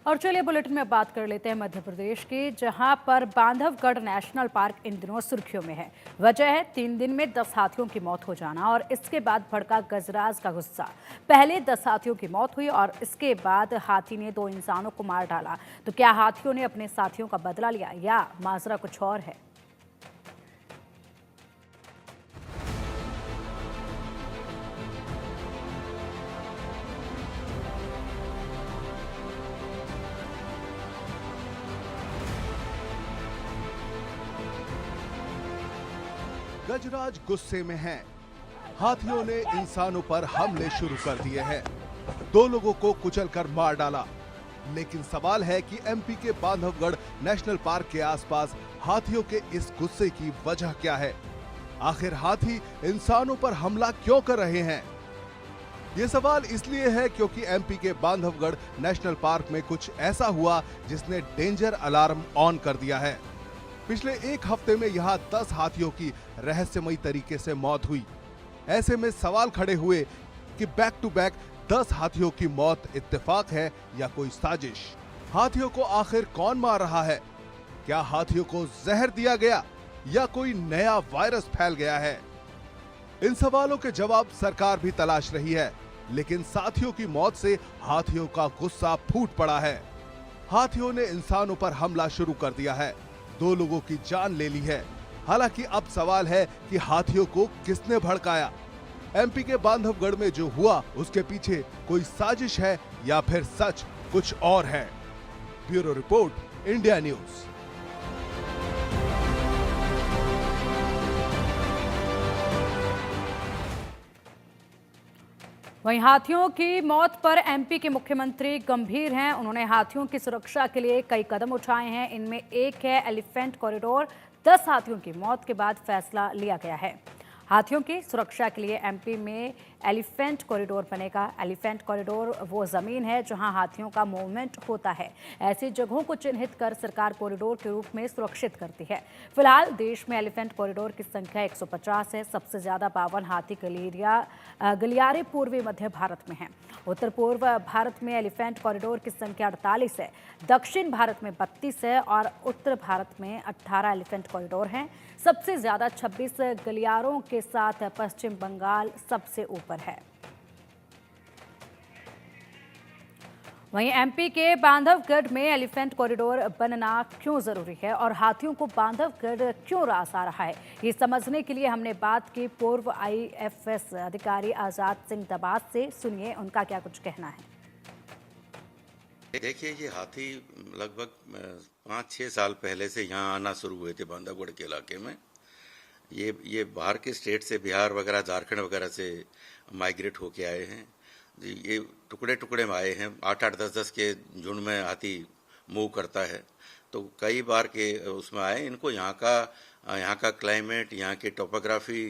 और चलिए बुलेटिन में बात कर लेते हैं मध्य प्रदेश की, जहां पर बांधवगढ़ नेशनल पार्क इन दिनों सुर्खियों में है। वजह है 3 दिन में 10 हाथियों की मौत हो जाना और इसके बाद भड़का गजराज का गुस्सा। पहले 10 हाथियों की मौत हुई और इसके बाद हाथी ने 2 इंसानों को मार डाला। तो क्या हाथियों ने अपने साथियों का बदला लिया या माजरा कुछ और है? गजराज गुस्से में हैं। हाथियों ने इंसानों पर हमले शुरू कर दिए हैं। 2 लोगों को कुचलकर मार डाला। लेकिन सवाल है कि एमपी के बांधवगढ़ नेशनल पार्क के आसपास हाथियों के इस गुस्से की वजह क्या है? आखिर हाथी इंसानों पर हमला क्यों कर रहे हैं? ये सवाल इसलिए है क्योंकि एमपी के बांधवगढ़ नेशनल पार्क में कुछ ऐसा हुआ जिसने डेंजर अलार्म ऑन कर दिया है। पिछले 1 हफ्ते में यहाँ 10 हाथियों की रहस्यमयी तरीके से मौत हुई। ऐसे में सवाल खड़े हुए कि बैक टू बैक 10 हाथियों की मौत इत्तेफाक है या कोई साजिश? हाथियों को आखिर कौन मार रहा है? क्या हाथियों को जहर दिया गया या कोई नया वायरस फैल गया है? इन सवालों के जवाब सरकार भी तलाश रही है, लेकिन साथियों की मौत से हाथियों का गुस्सा फूट पड़ा है। हाथियों ने इंसानों पर हमला शुरू कर दिया है। 2 लोगों की जान ले ली है। हालांकि अब सवाल है कि हाथियों को किसने भड़काया? एमपी के बांधवगढ़ में जो हुआ उसके पीछे कोई साजिश है या फिर सच कुछ और है? Bureau report, India news. वहीं हाथियों की मौत पर एमपी के मुख्यमंत्री गंभीर हैं। उन्होंने हाथियों की सुरक्षा के लिए कई कदम उठाए हैं। इनमें एक है एलिफेंट कॉरिडोर। 10 हाथियों की मौत के बाद फैसला लिया गया है। हाथियों की सुरक्षा के लिए एमपी में एलिफेंट कॉरिडोर बनेगा। एलिफेंट कॉरिडोर वो जमीन है जहां हाथियों का मूवमेंट होता है। ऐसी जगहों को चिन्हित कर सरकार कॉरिडोर के रूप में सुरक्षित करती है। फिलहाल देश में एलिफेंट कॉरिडोर की संख्या 150 है। सबसे ज्यादा 52 हाथी गलियारे पूर्वी मध्य भारत में हैं। उत्तर पूर्व भारत में एलिफेंट कॉरिडोर की संख्या 48 है। दक्षिण भारत में 32 है और उत्तर भारत में 18 एलिफेंट कॉरिडोर हैं। सबसे ज्यादा 26 गलियारों के साथ पश्चिम बंगाल सबसे ऊपर है। वहीं एमपी के बांधवगढ़ में एलिफेंट कॉरिडोर बनना क्यों जरूरी है और हाथियों को बांधवगढ़ क्यों रास आ रहा है, ये समझने के लिए हमने बात की पूर्व आईएफएस अधिकारी आजाद सिंह दबास से। सुनिए उनका क्या कुछ कहना है। देखिए, ये हाथी लगभग 5-6 साल पहले से यहाँ आना शुरू हुए थे बांधवगढ़ के इलाके में। ये बाहर के स्टेट से, बिहार वगैरह, झारखंड वगैरह से माइग्रेट होके आए हैं। ये टुकड़े टुकड़े में आए हैं। 8-8, 10-10 के झुंड में हाथी मूव करता है। तो कई बार के उसमें आए। इनको यहाँ का क्लाइमेट, यहाँ की टोपोग्राफी,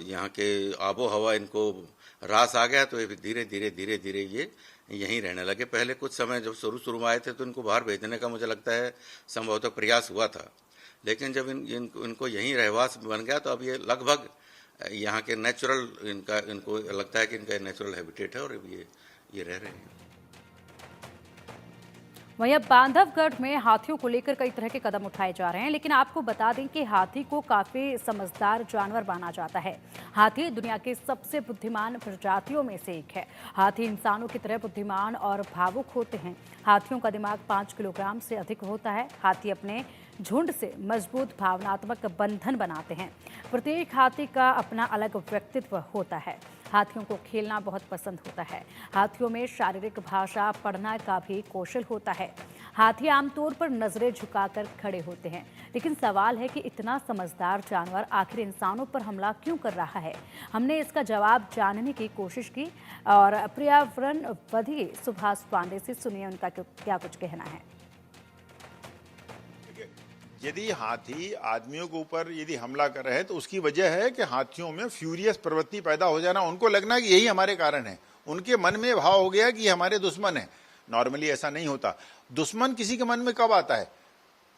यहाँ के आबो हवा इनको रास आ गया। तो ये धीरे धीरे ये यहीं रहने लगे। पहले कुछ समय जब शुरू में आए थे तो इनको बाहर भेजने का मुझे लगता है संभवतः प्रयास हुआ था, लेकिन जब इनको यहीं रहवास बन गया तो अब ये लगभग यहाँ के नेचुरल, इनको लगता है कि इनका नेचुरल हैबिटेट है और ये रह रहे हैं। वहीं अब बांधवगढ़ में हाथियों को लेकर कई तरह के कदम उठाए जा रहे हैं, लेकिन आपको बता दें कि हाथी को काफी समझदार जानवर माना जाता है। हाथी दुनिया के सबसे बुद्धिमान प्रजातियों में से एक है। हाथी इंसानों की तरह बुद्धिमान और भावुक होते हैं। हाथियों का दिमाग 5 किलोग्राम से अधिक होता है। हाथी अपने झुंड से मजबूत भावनात्मक बंधन बनाते हैं। प्रत्येक हाथी का अपना अलग व्यक्तित्व होता है। हाथियों को खेलना बहुत पसंद होता है। हाथियों में शारीरिक भाषा पढ़ना का भी कौशल होता है। हाथी आमतौर पर नजरें झुकाकर खड़े होते हैं। लेकिन सवाल है कि इतना समझदार जानवर आखिर इंसानों पर हमला क्यों कर रहा है? हमने इसका जवाब जानने की कोशिश की और पर्यावरणविद सुभाष पांडे से सुनिए उनका क्या कुछ कहना है। यदि हाथी आदमियों के ऊपर यदि हमला कर रहे हैं तो उसकी वजह है कि हाथियों में फ्यूरियस प्रवृत्ति पैदा हो जाना। उनको लगना कि यही हमारे कारण है। उनके मन में भाव हो गया कि ये हमारे दुश्मन है। नॉर्मली ऐसा नहीं होता। दुश्मन किसी के मन में कब आता है?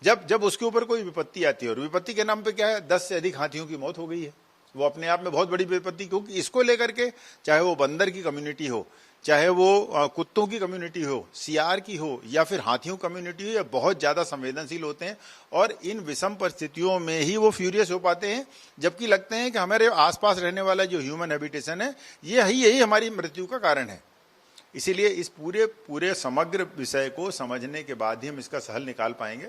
जब उसके ऊपर कोई विपत्ति आती है। और विपत्ति के नाम पे क्या है? 10 से अधिक हाथियों की मौत हो गई है। वो अपने आप में बहुत बड़ी विपत्ति, क्योंकि इसको लेकर के चाहे वो बंदर की कम्युनिटी हो, चाहे वो कुत्तों की कम्युनिटी हो, सियार की हो, या फिर हाथियों कम्युनिटी हो, ये बहुत ज्यादा संवेदनशील होते हैं और इन विषम परिस्थितियों में ही वो फ्यूरियस हो पाते हैं, जबकि लगते हैं कि हमारे आसपास रहने वाला जो ह्यूमन हैबिटेशन है यही हमारी मृत्यु का कारण है। इसीलिए इस पूरे समग्र विषय को समझने के बाद ही हम इसका हल निकाल पाएंगे।